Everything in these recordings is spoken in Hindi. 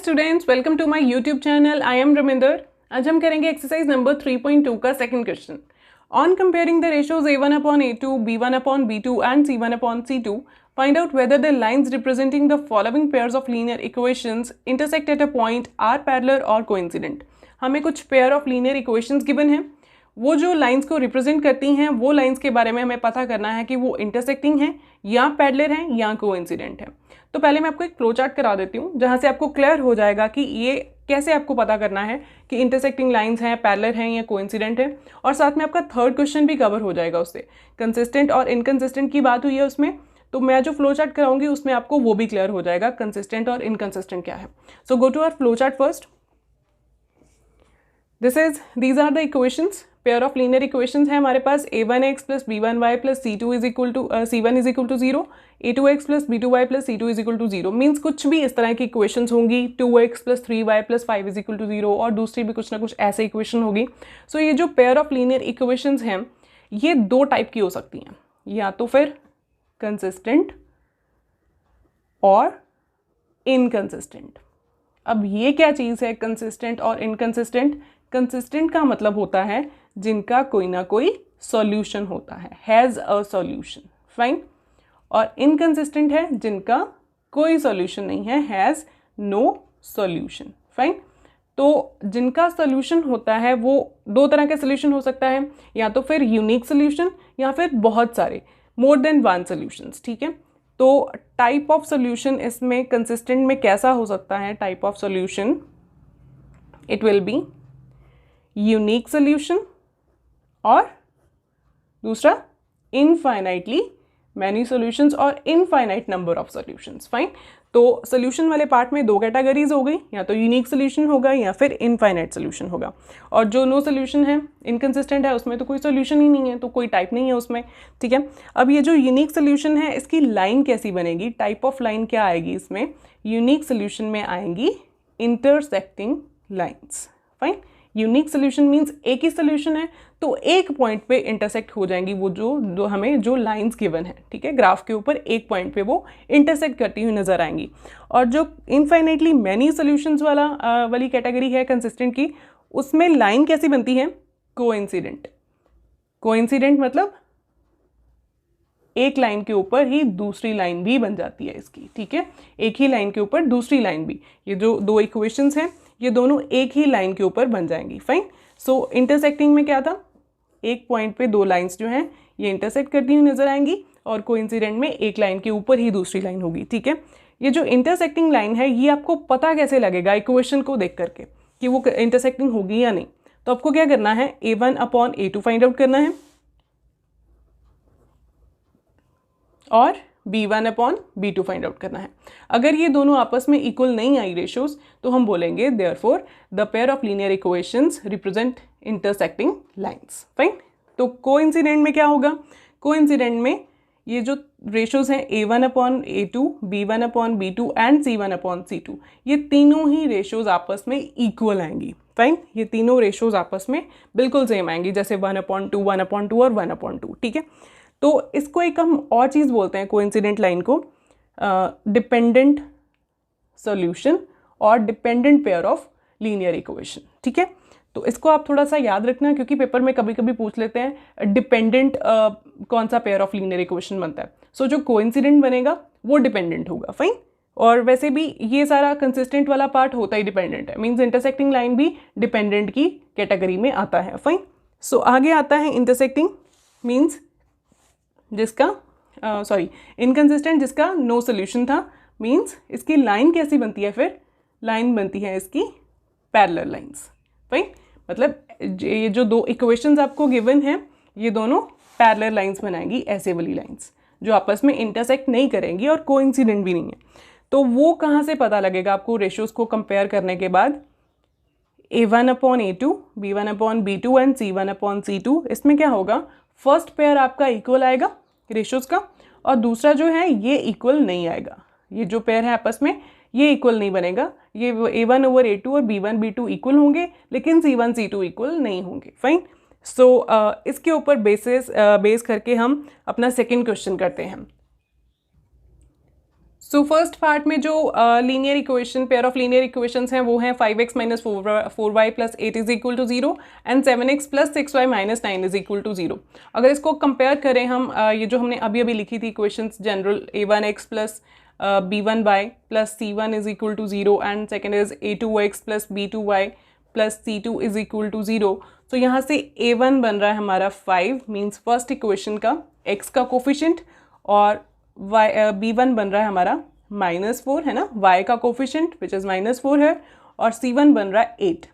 Students, welcome to my YouTube channel. I am Raminder. आज हम करेंगे एक्सरसाइज नंबर 3.2 का second question. On comparing the ratios a1/a2, b1/b2 and c1/c2, find out whether the lines representing the following pairs of linear equations intersect at a point are parallel or coincident। हमें कुछ pair of linear equations given हैं, वो जो लाइंस को रिप्रेजेंट करती हैं वो लाइंस के बारे में हमें पता करना है कि वो इंटरसेक्टिंग हैं या पैरेलल हैं या कोइंसिडेंट हैं। तो पहले मैं आपको एक फ्लो चार्ट करा देती हूँ जहाँ से आपको क्लियर हो जाएगा कि ये कैसे आपको पता करना है कि इंटरसेक्टिंग लाइंस हैं, पैरेलल हैं या कोइंसिडेंट हैं। और साथ में आपका थर्ड क्वेश्चन भी कवर हो जाएगा उससे। कंसिस्टेंट और इनकंसिस्टेंट की बात हुई है उसमें, तो मैं जो फ्लो चार्ट कराऊंगी उसमें आपको वो भी क्लियर हो जाएगा कंसिस्टेंट और इनकंसिस्टेंट क्या है। So go to our flow chart first. these are the equations, pair of linear equations है हमारे पास। a1x plus b1y plus c1 is equal to 0, a2x plus b2y plus c2 is equal to 0। Means कुछ भी इस तरह की इक्वेशंस होंगी, 2x plus 3y plus 5 is equal to 0 और दूसरी भी कुछ ना कुछ ऐसे इक्वेशन होगी। सो ये जो पेयर ऑफ लीनियर इक्वेशंस हैं ये दो टाइप की हो सकती हैं, या तो फिर कंसिस्टेंट और इनकंसिस्टेंट। अब ये क्या चीज़ है कंसिस्टेंट और इनकंसिस्टेंट? कंसिस्टेंट का मतलब होता है जिनका कोई ना कोई सॉल्यूशन होता है, हैज़ अ सॉल्यूशन, फाइन। और इनकंसिस्टेंट है जिनका कोई सॉल्यूशन नहीं है, हैज़ नो सॉल्यूशन, फाइन। तो जिनका सॉल्यूशन होता है वो दो तरह का सॉल्यूशन हो सकता है, या तो फिर यूनिक सॉल्यूशन या फिर बहुत सारे, मोर देन वन सॉल्यूशंस, ठीक है। तो टाइप ऑफ सॉल्यूशन इसमें कंसिस्टेंट में कैसा हो सकता है? Type of solution it will be unique solution और दूसरा इनफाइनाइटली मैनी सॉल्यूशंस और infinite number of solutions, fine. तो सॉल्यूशन वाले पार्ट में दो कैटेगरीज हो गई, या तो यूनिक सॉल्यूशन होगा या फिर इनफाइनाइट सॉल्यूशन होगा। और जो नो सॉल्यूशन है, इनकंसिस्टेंट है, उसमें तो कोई सॉल्यूशन ही नहीं है, तो कोई टाइप नहीं है उसमें, ठीक है। अब ये जो यूनिक सॉल्यूशन है इसकी लाइन कैसी बनेगी? टाइप ऑफ लाइन क्या आएगी इसमें? यूनिक सॉल्यूशन में आएंगी intersecting lines, fine. Unique solution means एक ही सोल्यूशन है तो एक पॉइंट पे इंटरसेक्ट हो जाएंगी वो जो हमें जो लाइंस गिवन है, ठीक है, ग्राफ के ऊपर एक पॉइंट पे वो इंटरसेक्ट करती हुई नजर आएंगी। और जो इनफाइनाइटली मैनी सोल्यूशंस वाली कैटेगरी है कंसिस्टेंट की, उसमें लाइन कैसी बनती है? कोइंसिडेंट। कोइंसिडेंट मतलब एक लाइन के ऊपर ही दूसरी लाइन भी बन जाती है इसकी, ठीक है, एक ही लाइन के ऊपर दूसरी लाइन भी। ये जो दो इक्वेशंस हैं ये दोनों एक ही लाइन के ऊपर बन जाएंगी, फाइन। सो इंटरसेक्टिंग में क्या था? एक पॉइंट पे दो लाइंस जो हैं ये इंटरसेक्ट करती हुई नजर आएंगी, और कोइंसिडेंट में एक लाइन के ऊपर ही दूसरी लाइन होगी, ठीक है। ये जो इंटरसेक्टिंग लाइन है ये आपको पता कैसे लगेगा इक्वेशन को देख करके कि वो इंटरसेक्टिंग होगी या नहीं? तो आपको क्या करना है? a1/a2 फाइंड आउट करना है और b1/b2 फाइंड आउट करना है। अगर ये दोनों आपस में इक्वल नहीं आई रेशियोज तो हम बोलेंगे therefore the pair of linear equations represent intersecting lines, fine. तो कोइंसिडेंट में क्या होगा? कोइंसिडेंट में ये जो रेशियोज हैं a1/a2, b1/b2 एंड c1/c2, ये तीनों ही रेशियोज आपस में इक्वल आएंगी, फाइन। ये तीनों रेशियोज आपस में बिल्कुल सेम आएंगी, जैसे 1/2, 1/2 और 1/2, ठीक है। तो इसको एक हम और चीज़ बोलते हैं कोइंसिडेंट लाइन को, डिपेंडेंट सॉल्यूशन और dependent pair of linear equation, ठीक है। तो इसको आप थोड़ा सा याद रखना क्योंकि पेपर में कभी कभी पूछ लेते हैं डिपेंडेंट कौन सा पेयर ऑफ लीनियर इक्वेशन बनता है। सो जो कोइंसिडेंट बनेगा वो डिपेंडेंट होगा, फाइन। और वैसे भी ये सारा कंसिस्टेंट वाला पार्ट होता ही डिपेंडेंट है, मीन्स इंटरसेक्टिंग लाइन भी डिपेंडेंट की कैटेगरी में आता है, फाइन। सो आगे आता है इंटरसेक्टिंग मीन्स जिसका इनकंसिस्टेंट जिसका नो सोल्यूशन था, मींस इसकी लाइन कैसी बनती है? फिर लाइन बनती है इसकी पैरेलल लाइंस, फाइन। मतलब ये जो दो इक्वेशंस आपको गिवन हैं ये दोनों पैरेलल लाइंस बनाएंगी, ऐसे वाली लाइंस जो आपस में इंटरसेक्ट नहीं करेंगी और कोइंसिडेंट भी नहीं है। तो वो कहाँ से पता लगेगा आपको रेशियोज को कंपेयर करने के बाद? a1/a2, b1/b2 एंड c1/c2, इसमें क्या होगा? फर्स्ट पेयर आपका इक्वल आएगा रेशियोज का, और दूसरा जो है ये इक्वल नहीं आएगा। ये जो पेयर है आपस में ये इक्वल नहीं बनेगा, ये a1/a2 और b1/b2 इक्वल होंगे लेकिन c1/c2 इक्वल नहीं होंगे, फाइन। सो इसके ऊपर बेस करके हम अपना सेकेंड क्वेश्चन करते हैं। सो फर्स्ट पार्ट में जो linear equation, pair of linear equations हैं वो हैं 5x minus 4y plus 8 is equal to 0 and 7x plus 6y minus 9 is equal to 0। अगर इसको कंपेयर करें हम, ये जो हमने अभी अभी लिखी थी equations general, a1x plus b1y plus c1 is equal to 0 and second is a2x plus b2y plus c2 is equal to 0। तो यहाँ से a1 बन रहा है हमारा 5 मीन्स फर्स्ट इक्वेशन का x का कोफिशिएंट, और b1 बन रहा है हमारा -4 है ना, y का कोफिशिएंट विच इज़ -4 है, और c1 बन रहा है 8,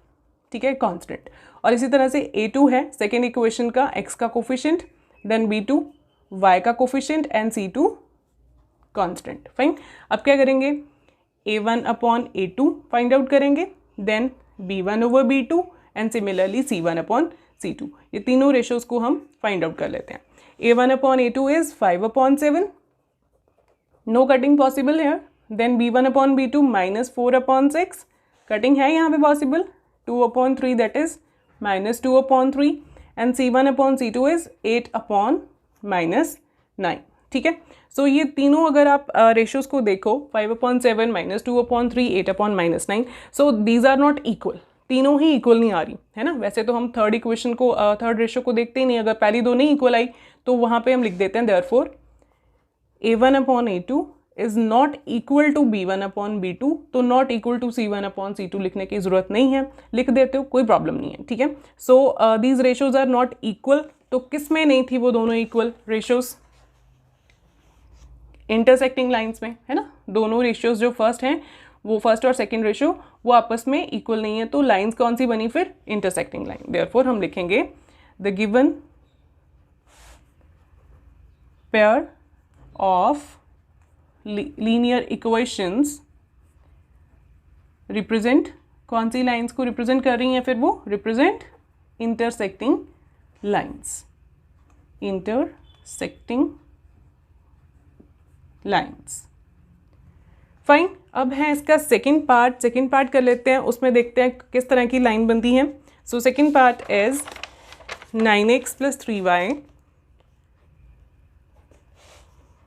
ठीक है, कांस्टेंट। और इसी तरह से a2 है सेकेंड इक्वेशन का x का कोफिशिएंट, देन b2 y का coefficient and c2 constant. Fine, अब क्या करेंगे, a1 upon a2 find out करेंगे, then b1 over b2 and similarly c1 upon c2। ये तीनों रेशोज़ को हम फाइंड आउट कर लेते हैं। a1 upon a2 is 5 upon 7, no cutting possible है। Then b1 upon b2 minus 4 upon 6, cutting है यहाँ पे possible, 2 upon 3 that is -2 upon 3 and c1 upon c2 is 8 upon -9, ठीक है। सो ये तीनों अगर आप रेशोज़ को देखो, 5 upon 7 -2 upon 3 8 upon -9, so these are not equal, तीनों ही इक्वल नहीं आ रही है ना। वैसे तो हम थर्ड इक्वेशन को, थर्ड रेशो को देखते ही नहीं, अगर पहली दो नहीं इक्वल आई तो वहाँ पे हम लिख देते हैं therefore a1 upon a2 is not equal to b1 upon b2, तो not equal to c1 upon c2 लिखने की जरूरत नहीं है, लिख देते हो कोई प्रॉब्लम नहीं है, ठीक है। So these ratios are not equal, तो किस में नहीं थी वो दोनों इक्वल रेशोज, इंटरसेक्टिंग लाइंस में, है ना। दोनों रेशियोज जो फर्स्ट हैं वो फर्स्ट और सेकंड रेशियो वो आपस में इक्वल नहीं है, तो लाइंस कौन सी बनी फिर, इंटरसेक्टिंग लाइन। देयरफॉर हम लिखेंगे the given pair of linear equations represent, कौन सी लाइंस को रिप्रेजेंट कर रही हैं फिर, वो represent intersecting lines, intersecting lines. Fine, अब है इसका सेकंड पार्ट कर लेते हैं, उसमें देखते हैं किस तरह की लाइन बनती है। So second part is 9x plus 3y,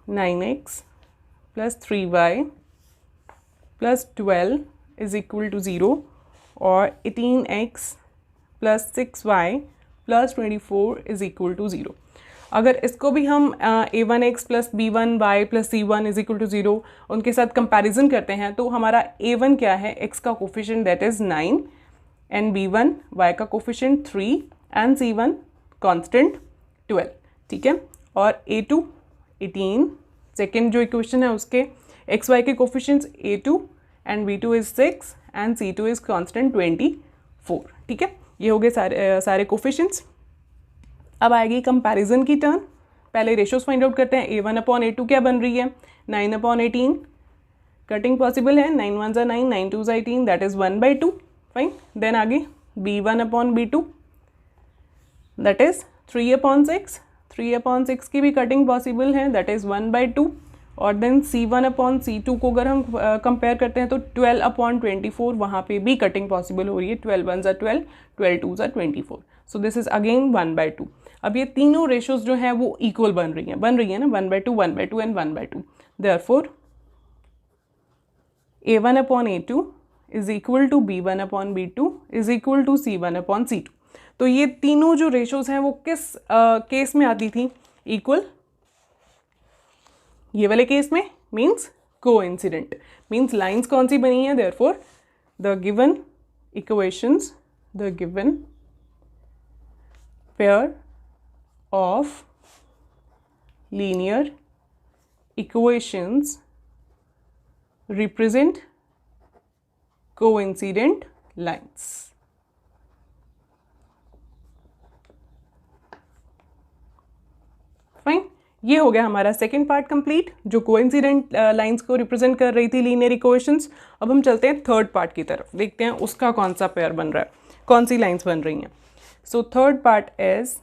9x plus 3y plus 12 is equal to 0, और 18x plus 6y plus 24 is equal to 0। अगर इसको भी हम a1x plus b1y plus c1 is equal to 0 उनके साथ कंपैरिजन करते हैं, तो हमारा a1 क्या है, x का coefficient that is 9 and b1 y का कोफिशिएंट 3 एंड c1 कांस्टेंट 12, ठीक है। और a2 18, सेकेंड जो इक्वेशन है उसके एक्स वाई के coefficients a2 and b2 is 6 and c2 is constant 24, ठीक है। ये हो गए सारे कोफिशिएंट्स। अब आएगी कंपैरिजन की टर्न, पहले रेशोज फाइंड आउट करते हैं। a1 अपॉन a2 क्या बन रही है, 9 अपॉन 18, कटिंग पॉसिबल है, 9 1 9 9 2 18 दैट इज 1/2, फाइन। देन आगे b1 upon b2 that is 3 upon 6, 3 upon 6 की भी कटिंग पॉसिबल है दैट इज़ 1/2, और देन c1 अपॉन c2 को अगर हम कंपेयर करते हैं तो 12 अपॉन 24, वहाँ पे भी कटिंग पॉसिबल हो रही है, 12 1 12, 12 2 24, सो दिस इज अगेन 1/2। अब ये तीनों रेशोज जो हैं वो इक्वल बन रही हैं ना, 1/2 1/2 and 1/2। Therefore a1 upon a2 is equal to b1 upon b2 is equal to c1 upon c2। तो ये तीनों जो रेशोज हैं वो किस केस में आती थी, इक्वल, ये वाले केस में मीन्स कोइंसिडेंट, मीन्स लाइंस कौन सी बनी है। Therefore the given equations, the given pair of linear equations represent coincident lines. Fine, ये हो गया हमारा सेकेंड पार्ट कंप्लीट, जो कोइंसिडेंट लाइंस को रिप्रेजेंट कर रही थी लीनियर इक्वेशंस। अब हम चलते हैं थर्ड पार्ट की तरफ, देखते हैं उसका कौन सा पेयर बन रहा है, कौन सी लाइंस बन रही हैं। So third part is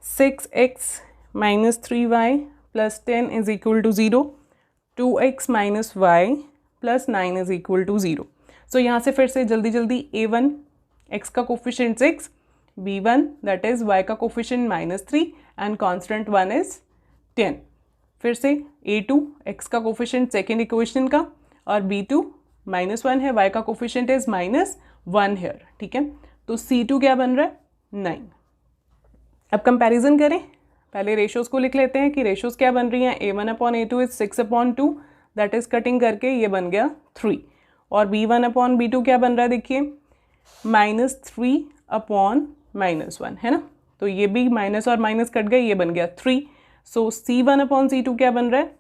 6x minus 3y plus 10 is equal to 0, 2x minus y plus 9 is equal to 0। So यहाँ से फिर से जल्दी जल्दी a1 x का coefficient 6, b1 that is y का कोफिशिएंट -3 एंड कांस्टेंट 1 इज 10। फिर से a2 x का कोफिशिएंट सेकेंड इक्वेशन का, और b2 -1 है, y का कोफिशिएंट इज -1 है, ठीक है। तो c2 क्या बन रहा है 9। अब कंपैरिजन करें, पहले रेशोज़ को लिख लेते हैं कि रेशोज़ क्या बन रही हैं। a1/a2 is 6/2, that is cutting करके ये बन गया 3, और b1/b2 क्या बन रहा है देखिए -3/-1 है ना, तो ये भी माइनस और माइनस कट गए, ये बन गया 3। सो c1/c2 क्या बन रहा है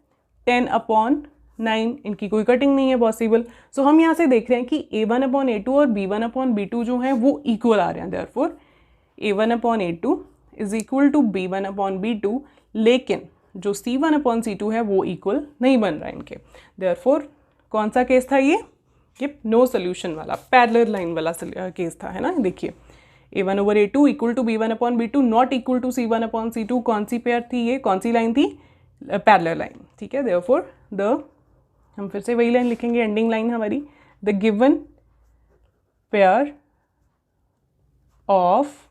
10/9, इनकी कोई कटिंग नहीं है पॉसिबल। सो हम यहाँ से देख रहे हैं कि a1/a2 और b1/b2 जो हैं वो इक्वल आ रहे हैं, therefore a1/a2 is equal to b1/b2, लेकिन जो c1/c2 है वो इक्वल नहीं बन रहा है इनके। देयरफॉर कौन सा केस था ये नो सोल्यूशन वाला, पैरेलल लाइन वाला केस था, है ना। देखिए a1/a2 equal to b1/b2 not equal to c1/c2, कौन सी पेयर थी ये, कौन सी लाइन थी, पैरेलल लाइन, ठीक है। देयरफॉर हम फिर से वही लाइन लिखेंगे, एंडिंग लाइन हमारी, the given pair of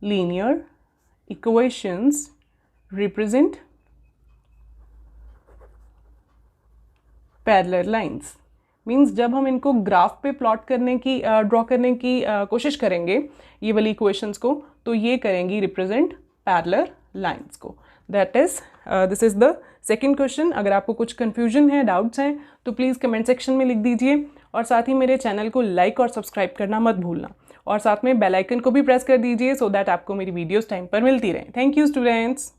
linear equations represent parallel lines। Means जब हम इनको ग्राफ पे प्लॉट करने की ड्रॉ करने की कोशिश करेंगे ये वाली इक्वेशंस को, तो ये करेंगी रिप्रेजेंट पैरेलल लाइंस को। That is this is the second question. अगर आपको कुछ कन्फ्यूजन है, डाउट्स हैं, तो प्लीज़ कमेंट सेक्शन में लिख दीजिए, और साथ ही मेरे चैनल को लाइक और सब्सक्राइब करना मत भूलना, और साथ में बेल आइकन को भी प्रेस कर दीजिए सो दैट आपको मेरी वीडियोस टाइम पर मिलती रहें। Thank you students.